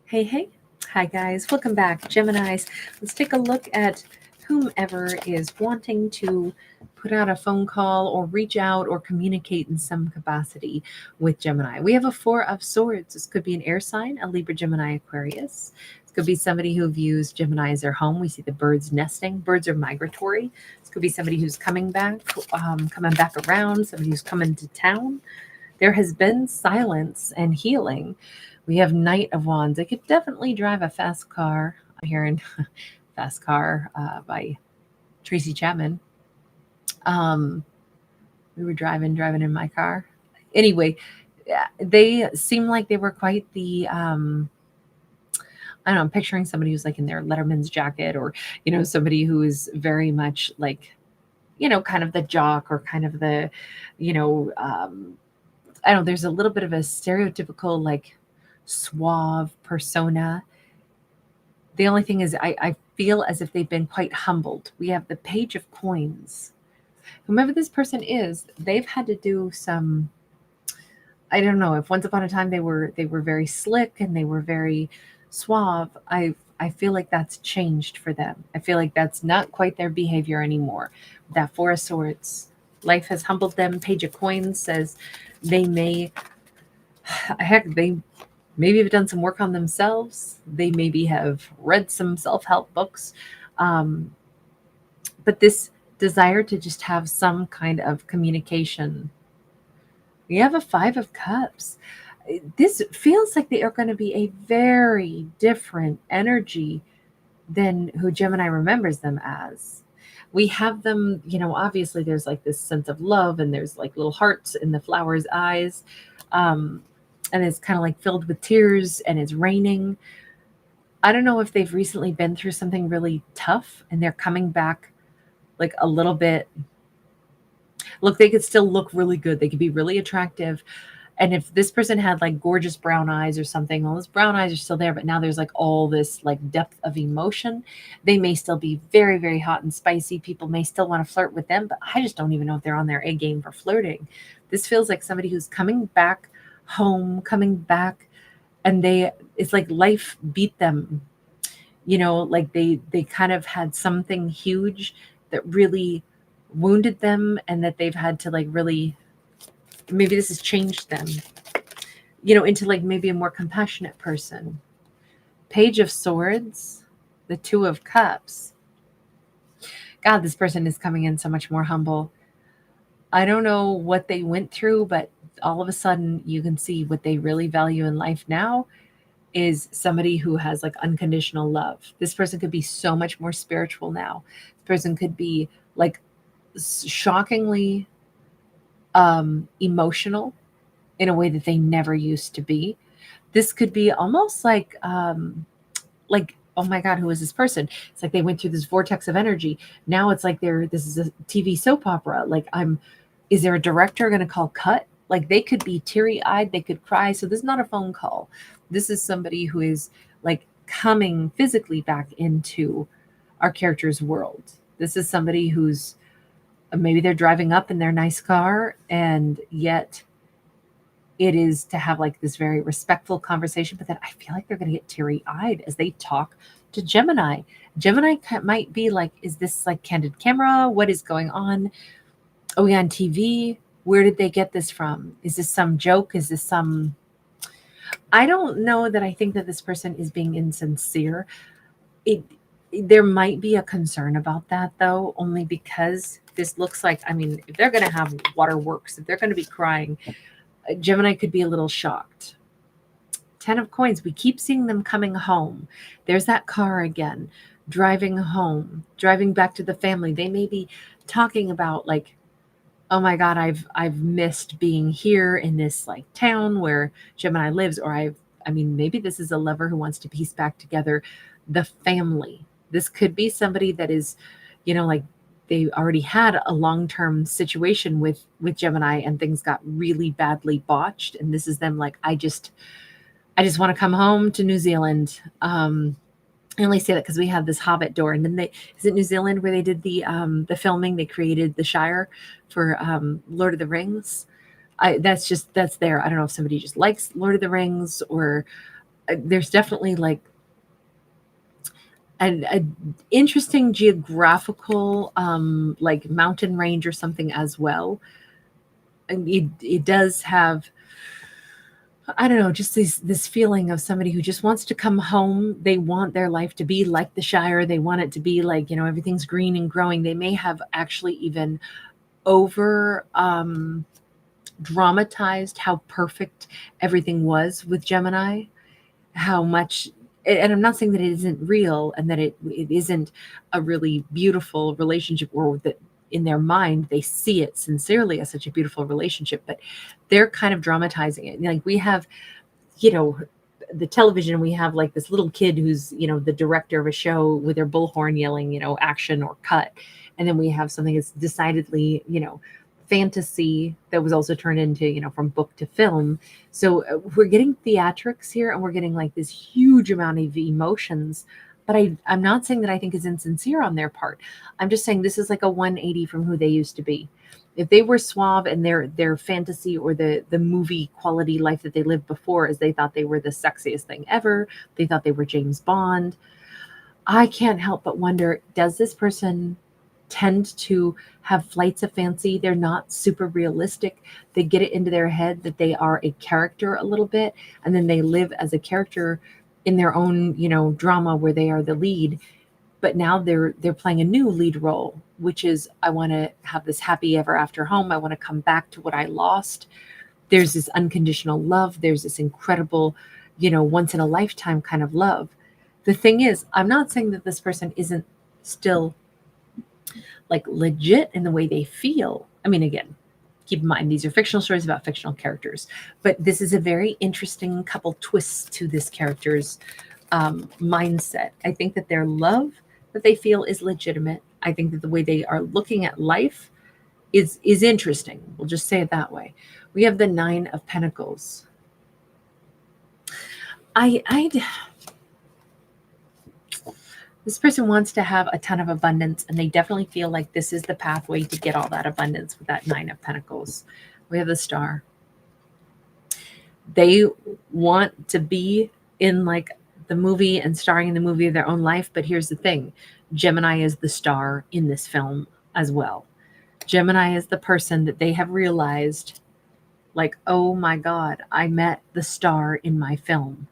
Hey, hey. Hi, guys. Welcome back, Geminis. Let's take a look at whomever is wanting to put out a phone call or reach out or communicate in some capacity with Gemini. We have a Four of Swords. This could be an air sign, a Libra, Gemini, Aquarius. This could be somebody who views Gemini as their home. We see the birds nesting. Birds are migratory. This could be somebody who's coming back around, somebody who's coming to town. There has been silence and healing. We have Knight of Wands. I could definitely drive a fast car. I'm hearing Fast Car by Tracy Chapman. Um, we were driving in my car. Anyway, they seem like they were quite the I don't know, I'm picturing somebody who's like in their Letterman's jacket, or somebody who is very much like, kind of the jock, or kind of the, you know, I don't know, there's a little bit of a stereotypical like suave persona. The only thing is, I feel as if they've been quite humbled. We have the Page of Coins. Whomever this person is, they've had to do some. I don't know if once upon a time they were very slick and they were very suave. I feel like that's changed for them. I feel like that's not quite their behavior anymore. That Four of Swords, life has humbled them. Page of Coins says they may, heck, they maybe have done some work on themselves. They maybe have read some self help books. Um, but this desire to just have some kind of communication. We have a Five of Cups. This feels like they are going to be a very different energy than who Gemini remembers them as. We have them, obviously there's like this sense of love, and there's like little hearts in the flower's eyes. Um, and it's kind of like filled with tears, and it's raining. I don't know if they've recently been through something really tough and they're coming back like a little bit. Look, they could still look really good. They could be really attractive. And if this person had like gorgeous brown eyes or something, well, those brown eyes are still there, but now there's like all this like depth of emotion. They may still be very, very hot and spicy. People may still want to flirt with them, but I just don't even know if they're on their A game for flirting. This feels like somebody who's coming back home, coming back, and it's like life beat them. Like they kind of had something huge that really wounded them, and that they've had to like really, maybe this has changed them, into like maybe a more compassionate person. Page of Swords, the Two of Cups. God, this person is coming in so much more humble. I don't know what they went through, but all of a sudden you can see what they really value in life now is somebody who has like unconditional love. This person could be so much more spiritual now. This person could be like shockingly emotional in a way that they never used to be. This could be almost like, oh my God, who is this person? It's like they went through this vortex of energy. Now it's like this is a TV soap opera. Like, is there a director going to call cut? Like, they could be teary eyed, they could cry. So this is not a phone call. This is somebody who is like coming physically back into our character's world. This is somebody who's, maybe they're driving up in their nice car, and yet it is to have like this very respectful conversation, but then I feel like they're going to get teary eyed as they talk to Gemini. Gemini might be like, is this like candid camera? What is going on? Are we on TV? Where did they get this from? Is this some joke? Is this some, I don't know that I think that this person is being insincere. It, there might be a concern about that though, only because this looks like, I mean, if they're going to have waterworks, if they're going to be crying, Gemini could be a little shocked. Ten of Coins, we keep seeing them coming home. There's that car again, driving home, driving back to the family. They may be talking about like, oh my God, I've missed being here in this like town where Gemini lives, or I mean, maybe this is a lover who wants to piece back together the family. This could be somebody that is, like they already had a long-term situation with Gemini, and things got really badly botched, and this is them like, I just want to come home to New Zealand. I only say that because we have this Hobbit door, and then is it New Zealand where they did the filming? They created the Shire for Lord of the Rings. That's there. I don't know if somebody just likes Lord of the Rings, or there's definitely like an interesting geographical like mountain range or something as well. And it does have, I don't know, just this feeling of somebody who just wants to come home. They want their life to be like the Shire. They want it to be like, everything's green and growing. They may have actually even over dramatized how perfect everything was with Gemini, how much, and I'm not saying that it isn't real and that it isn't a really beautiful relationship, or that in their mind they see it sincerely as such a beautiful relationship, but they're kind of dramatizing it. Like we have, you know, the television, we have like this little kid who's, the director of a show with their bullhorn yelling, action or cut. And then we have something that's decidedly, fantasy that was also turned into, from book to film. So we're getting theatrics here, and we're getting like this huge amount of emotions. But I'm not saying that I think is insincere on their part. I'm just saying this is like a 180 from who they used to be. If they were suave and their fantasy or the movie quality life that they lived before is they thought they were the sexiest thing ever, they thought they were James Bond, I can't help but wonder, does this person tend to have flights of fancy? They're not super realistic. They get it into their head that they are a character a little bit, and then they live as a character in their own, drama where they are the lead. But now they're playing a new lead role, which is, I want to have this happy ever after home. I want to come back to what I lost. There's this unconditional love. There's this incredible, once in a lifetime kind of love. The thing is, I'm not saying that this person isn't still like legit in the way they feel. I mean, again, keep in mind, these are fictional stories about fictional characters, but this is a very interesting couple twists to this character's mindset. I think that their love that they feel is legitimate. I think that the way they are looking at life is interesting. We'll just say it that way. We have the 9 of Pentacles. This person wants to have a ton of abundance, and they definitely feel like this is the pathway to get all that abundance with that 9 of Pentacles. We have the Star. They want to be in like the movie and starring in the movie of their own life, but here's the thing. Gemini is the star in this film as well. Gemini is the person that they have realized, like, oh my God, I met the star in my film.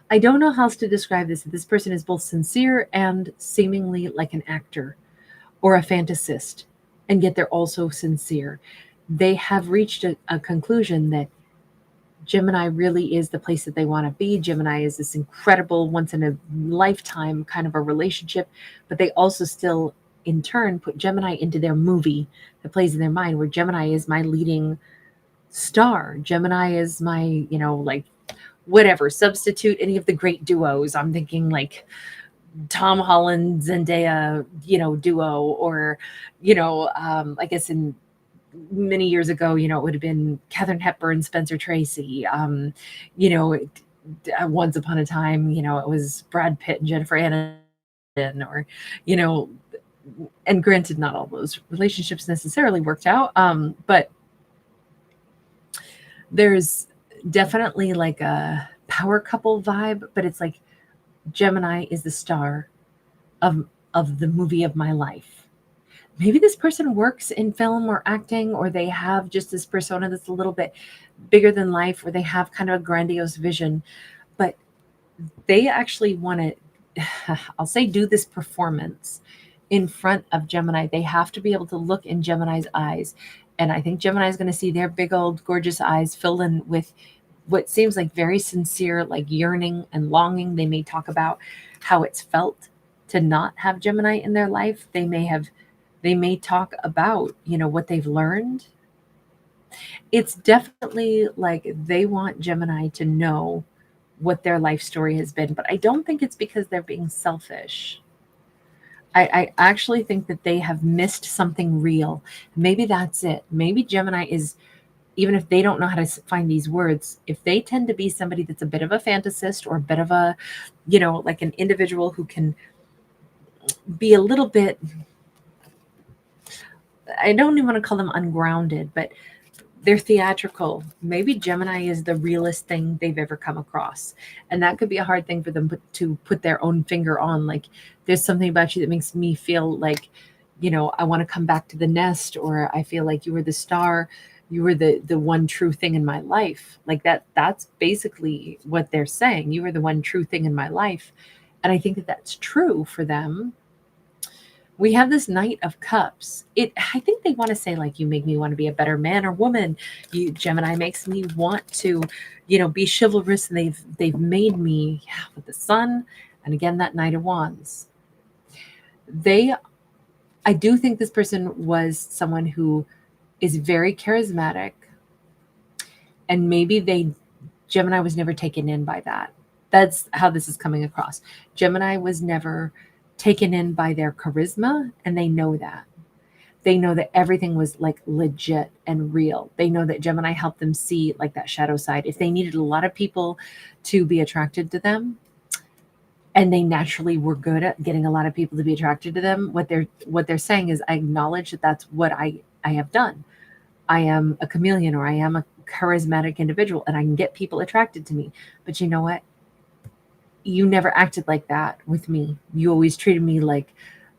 I don't know how else to describe this. This person is both sincere and seemingly like an actor or a fantasist, and yet they're also sincere. They have reached a conclusion that Gemini really is the place that they want to be. Gemini is this incredible, once in a lifetime kind of a relationship, but they also still, in turn, put Gemini into their movie that plays in their mind, where Gemini is my leading star. Gemini is my, like, whatever, substitute any of the great duos. I'm thinking like Tom Holland, Zendaya, duo, or, I guess in many years ago, it would have been Katharine Hepburn, Spencer Tracy. Once upon a time, it was Brad Pitt and Jennifer Aniston, or, and granted, not all those relationships necessarily worked out. But there's definitely like a power couple vibe, but it's like Gemini is the star of the movie of my life. Maybe this person works in film or acting, or they have just this persona that's a little bit bigger than life, or they have kind of a grandiose vision, but they actually want to, I'll say, do this performance in front of Gemini. They have to be able to look in Gemini's eyes. And I think Gemini is going to see their big old gorgeous eyes filled in with what seems like very sincere, like yearning and longing. They may talk about how it's felt to not have Gemini in their life. They may talk about, what they've learned. It's definitely like they want Gemini to know what their life story has been, but I don't think it's because they're being selfish. I actually think that they have missed something real. Maybe that's it. Maybe Gemini is, even if they don't know how to find these words, if they tend to be somebody that's a bit of a fantasist, or a bit of a, like an individual who can be a little bit, I don't even want to call them ungrounded, but They're theatrical. Maybe Gemini is the realest thing they've ever come across. And that could be a hard thing for them to put their own finger on. Like, there's something about you that makes me feel like, I want to come back to the nest, or I feel like you were the star. You were the one true thing in my life. Like that's basically what they're saying. You were the one true thing in my life. And I think that that's true for them. We have this Knight of Cups. I think they want to say, like, you make me want to be a better man or woman. You, Gemini, makes me want to, be chivalrous, and they've made me, yeah, with the Sun, and again that Knight of Wands. I do think this person was someone who is very charismatic, and maybe Gemini was never taken in by that. That's how this is coming across. Gemini was never taken in by their charisma, and they know that. They know that everything was like legit and real. They know that Gemini helped them see like that shadow side. If they needed a lot of people to be attracted to them, and they naturally were good at getting a lot of people to be attracted to them, what they're saying is, I acknowledge that that's what I have done. I am a chameleon, or I am a charismatic individual, and I can get people attracted to me. But you know what? You never acted like that with me. You always treated me like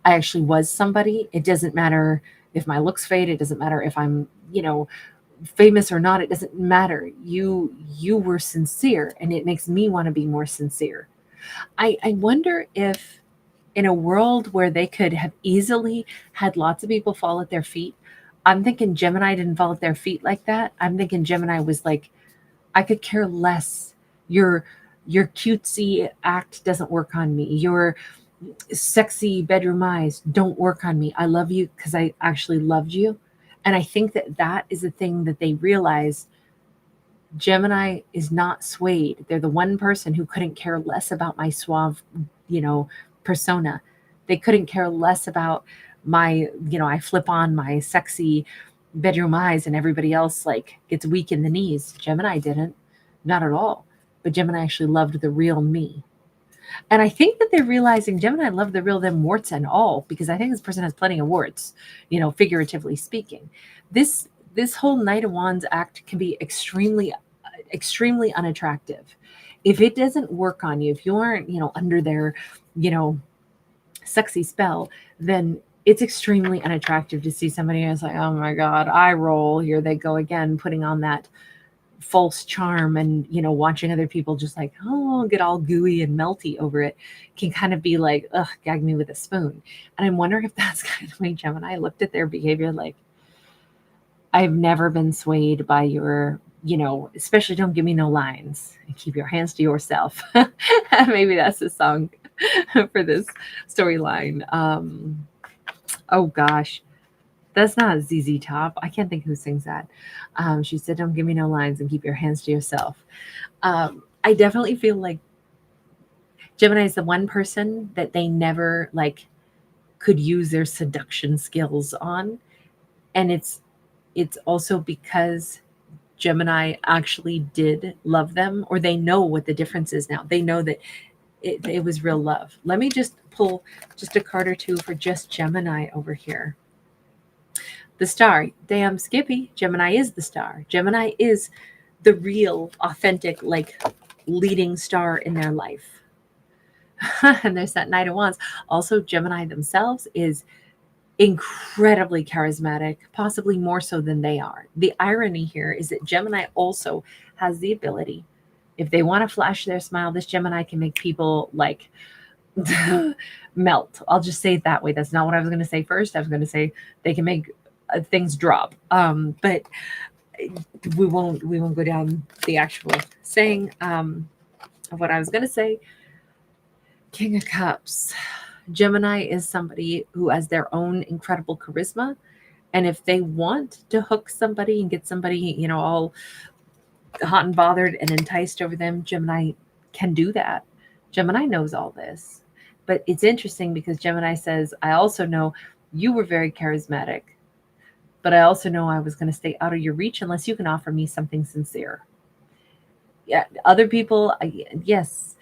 I actually was somebody. It doesn't matter if my looks fade. It doesn't matter if I'm, famous or not. It doesn't matter. You were sincere, and it makes me want to be more sincere. I wonder if in a world where they could have easily had lots of people fall at their feet, I'm thinking Gemini didn't fall at their feet like that. I'm thinking Gemini was like, I could care less. Your cutesy act doesn't work on me. Your sexy bedroom eyes don't work on me. I love you because I actually loved you. And I think that is a thing that they realize. Gemini is not swayed. They're the one person who couldn't care less about my suave, persona. They couldn't care less about my, I flip on my sexy bedroom eyes and everybody else like gets weak in the knees. Gemini didn't, not at all. But Gemini actually loved the real me. And I think that they're realizing Gemini loved the real them, warts and all, because I think this person has plenty of warts, figuratively speaking. This whole Knight of Wands act can be extremely unattractive. If it doesn't work on you, if you aren't, under their, sexy spell, then it's extremely unattractive to see somebody who's like, oh my God, eye roll. Here they go again, putting on that false charm, and watching other people just like, oh, get all gooey and melty over it, can kind of be like, ugh, gag me with a spoon. And I'm wondering if that's kind of the way Gemini looked at their behavior, like, I've never been swayed by your, especially don't give me no lines and keep your hands to yourself. Maybe that's the song for this storyline. Oh gosh, that's not ZZ Top. I can't think who sings that. She said, don't give me no lines and keep your hands to yourself. I definitely feel like Gemini is the one person that they never like could use their seduction skills on. And it's also because Gemini actually did love them, or they know what the difference is now. They know that it was real love. Let me just pull just a card or two for just Gemini over here. The star. Damn, Skippy. Gemini is the star. Gemini is the real, authentic, like, leading star in their life. And there's that Knight of Wands. Also, Gemini themselves is incredibly charismatic, possibly more so than they are. The irony here is that Gemini also has the ability, if they want to flash their smile, this Gemini can make people like melt. I'll just say it that way. That's not what I was going to say first. I was going to say they can make things drop. But we won't go down the actual saying of what I was going to say. King of Cups. Gemini is somebody who has their own incredible charisma. And if they want to hook somebody and get somebody, all hot and bothered and enticed over them, Gemini can do that. Gemini knows all this. But it's interesting because Gemini says, I also know you were very charismatic, but I also know I was going to stay out of your reach unless you can offer me something sincere. Yeah, other people, yes,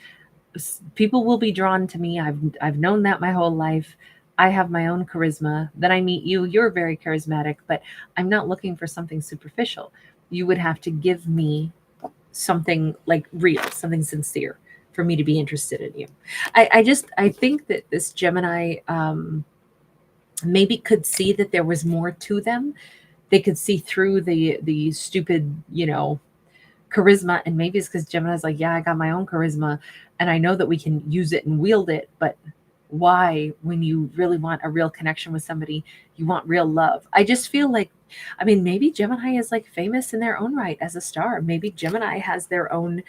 people will be drawn to me. I've known that my whole life. I have my own charisma. Then I meet you. You're very charismatic, but I'm not looking for something superficial. you would have to give me something like real, something sincere for me to be interested in you. I think that this Gemini maybe could see that there was more to them. They could see through the stupid, charisma, and maybe it's because Gemini's like, yeah, I got my own charisma, and I know that we can use it and wield it, but why, when you really want a real connection with somebody, you want real love? I just feel like, I mean, maybe Gemini is like famous in their own right as a star. Maybe Gemini has their own,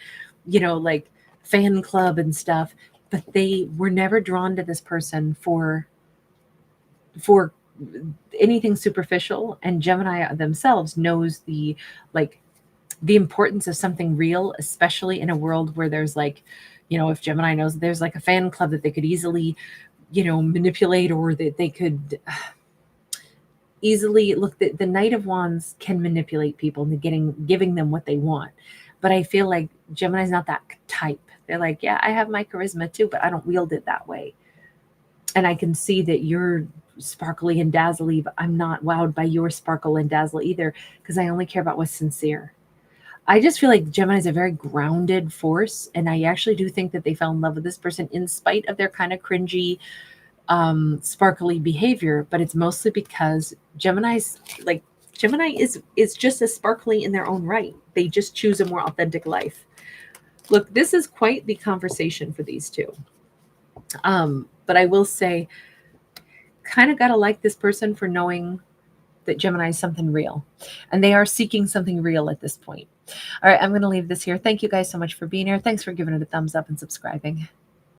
like fan club and stuff, but they were never drawn to this person for anything superficial, and Gemini themselves knows like the importance of something real, especially in a world where there's like, if Gemini knows there's like a fan club that they could easily, manipulate, or that they could easily look, the Knight of Wands can manipulate people into giving them what they want. But I feel like Gemini's not that type. They're like, yeah, I have my charisma too, but I don't wield it that way. And I can see that you're sparkly and dazzly, but I'm not wowed by your sparkle and dazzle either, because I only care about what's sincere. I just feel like Gemini is a very grounded force, and I actually do think that they fell in love with this person in spite of their kind of cringy, sparkly behavior. But it's mostly because Gemini is just as sparkly in their own right. They just choose a more authentic life. Look, this is quite the conversation for these two. But I will say, kind of gotta like this person for knowing that Gemini is something real, and they are seeking something real at this point. All right, I'm going to leave this here. Thank you guys so much for being here. Thanks for giving it a thumbs up and subscribing.